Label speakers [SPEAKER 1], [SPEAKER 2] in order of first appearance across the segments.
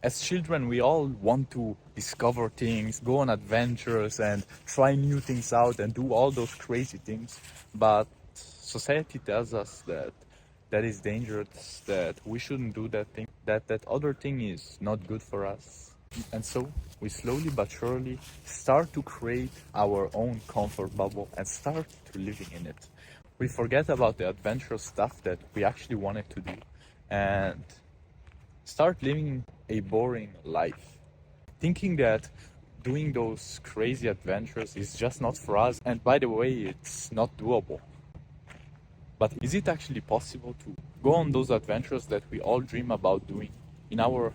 [SPEAKER 1] As children, we all want to discover things, go on adventures, and try new things out and do all those crazy things. But society tells us that that is dangerous, that we shouldn't do that thing, that other thing is not good for us. And so we slowly but surely start to create our own comfort bubble and start to living in it. We forget about the adventurous stuff that we actually wanted to do and start living a boring life, thinking that doing those crazy adventures is just not for us. And by the way, it's not doable. But is it actually possible to go on those adventures that we all dream about doing in our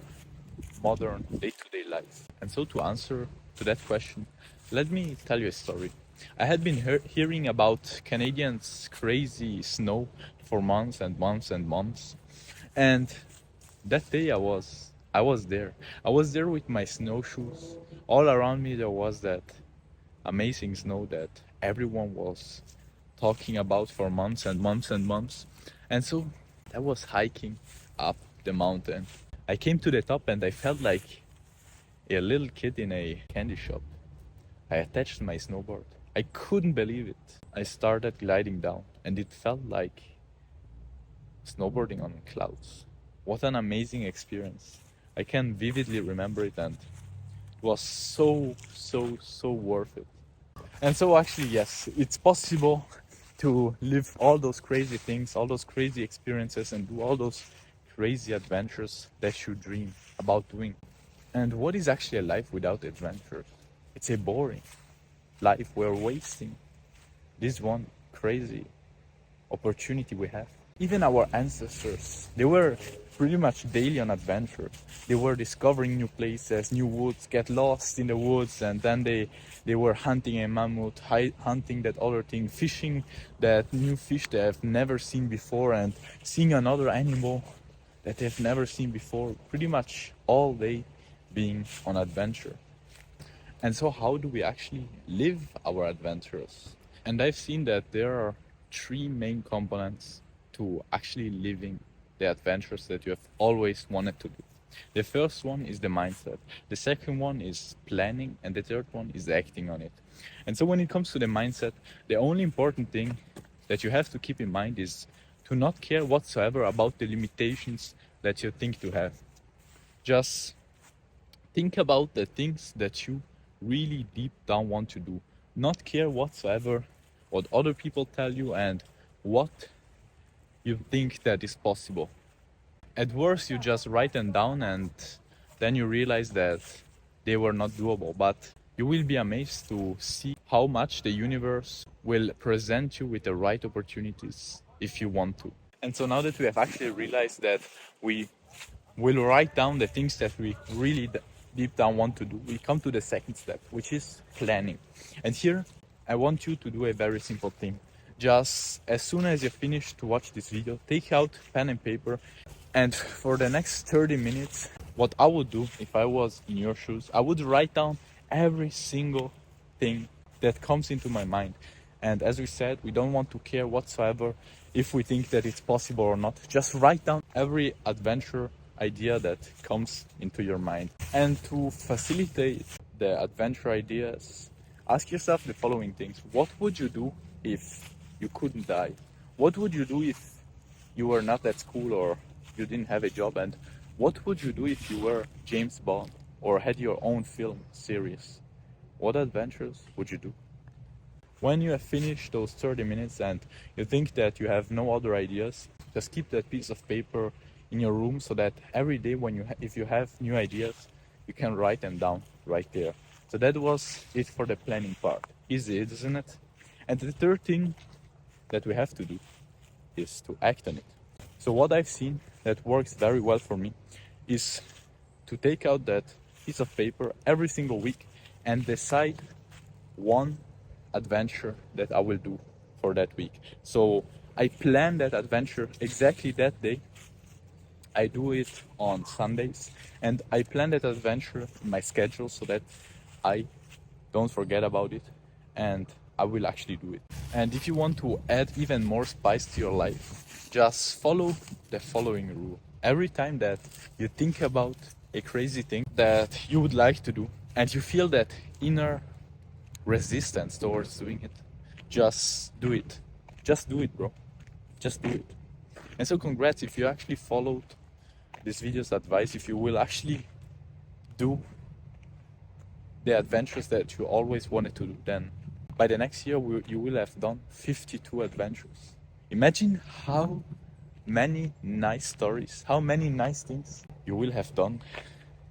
[SPEAKER 1] modern day-to-day life? And so to answer to that question, let me tell you a story. I had been hearing about Canadians' crazy snow for months and months and months. And that day I was there. I was there with my snowshoes. All around me there was that amazing snow that everyone was talking about for months and months and months. And so I was hiking up the mountain. I came to the top and I felt like a little kid in a candy shop. I attached my snowboard. I couldn't believe it. I started gliding down and it felt like snowboarding on clouds. What an amazing experience. I can vividly remember it and it was so worth it. And so actually, yes, it's possible to live all those crazy things, all those crazy experiences and do all those crazy adventures that you dream about doing. And what is actually a life without adventures? It's a boring life. We're wasting this one crazy opportunity we have. Even our ancestors, they were pretty much daily on adventure. They were discovering new places, new woods, get lost in the woods, and then they were hunting a mammoth, hunting that other thing, fishing that new fish they have never seen before, and seeing another animal that they've never seen before. Pretty much all day being on adventure. And so how do we actually live our adventures? And I've seen that there are three main components to actually living the adventures that you have always wanted to do. The first one is the mindset. The second one is planning. And the third one is acting on it. And so when it comes to the mindset, the only important thing that you have to keep in mind is to not care whatsoever about the limitations that you think to have. Just think about the things that you really deep down want to do. Not care whatsoever what other people tell you and what you think that is possible. At worst, you just write them down and then you realize that they were not doable. But you will be amazed to see how much the universe will present you with the right opportunities if you want to. And so now that we have actually realized that we will write down the things that we really deep down want to do, we come to the second step, which is planning. And here, I want you to do a very simple thing. Just as soon as you finish to watch this video, take out pen and paper, and for the next 30 minutes, what I would do if I was in your shoes, I would write down every single thing that comes into my mind. And as we said, we don't want to care whatsoever if we think that it's possible or not. Just write down every adventure idea that comes into your mind. And to facilitate the adventure ideas, ask yourself the following things. What would you do if you couldn't die? What would you do if you were not at school or you didn't have a job? And what would you do if you were James Bond or had your own film series? What adventures would you do? When you have finished those 30 minutes and you think that you have no other ideas, just keep that piece of paper in your room so that every day when if you have new ideas, you can write them down right there. So that was it for the planning part. Easy, isn't it? And the third thing that we have to do is to act on it. So what I've seen that works very well for me is to take out that piece of paper every single week and decide one adventure that I will do for that week. So I plan that adventure exactly that day. I do it on Sundays and I plan that adventure in my schedule so that I don't forget about it and I will actually do it. And if you want to add even more spice to your life, just follow the following rule. Every time that you think about a crazy thing that you would like to do and you feel that inner resistance towards doing it, just do it. Just do it, bro. Just do it. And so congrats if you actually followed this video's advice, if you will actually do the adventures that you always wanted to do, then by the next year you will have done 52 adventures. Imagine how many nice stories, how many nice things you will have done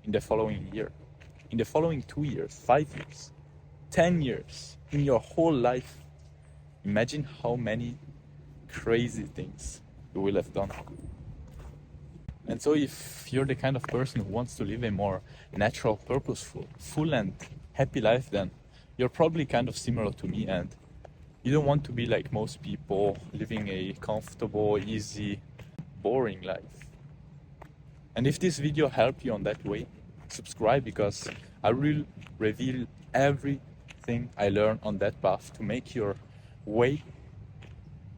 [SPEAKER 1] in the following year, in the following 2 years, 5 years, 10 years, in your whole life. Imagine how many crazy things you will have done. And so if you're the kind of person who wants to live a more natural, purposeful, full and happy life, then you're probably kind of similar to me, and you don't want to be like most people, living a comfortable, easy, boring life. And if this video helped you on that way, subscribe, because I will reveal everything I learned on that path to make your way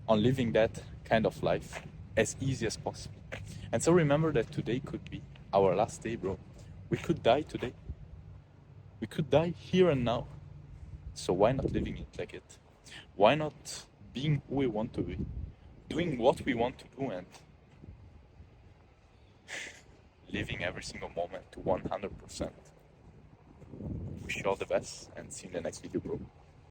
[SPEAKER 1] on living that kind of life as easy as possible. And so remember that today could be our last day, bro. We could die today. We could die here and now. So why not living it like it? Why not being who we want to be? Doing what we want to do and living every single moment to 100%. Wish you all the best and see you in the next video, bro.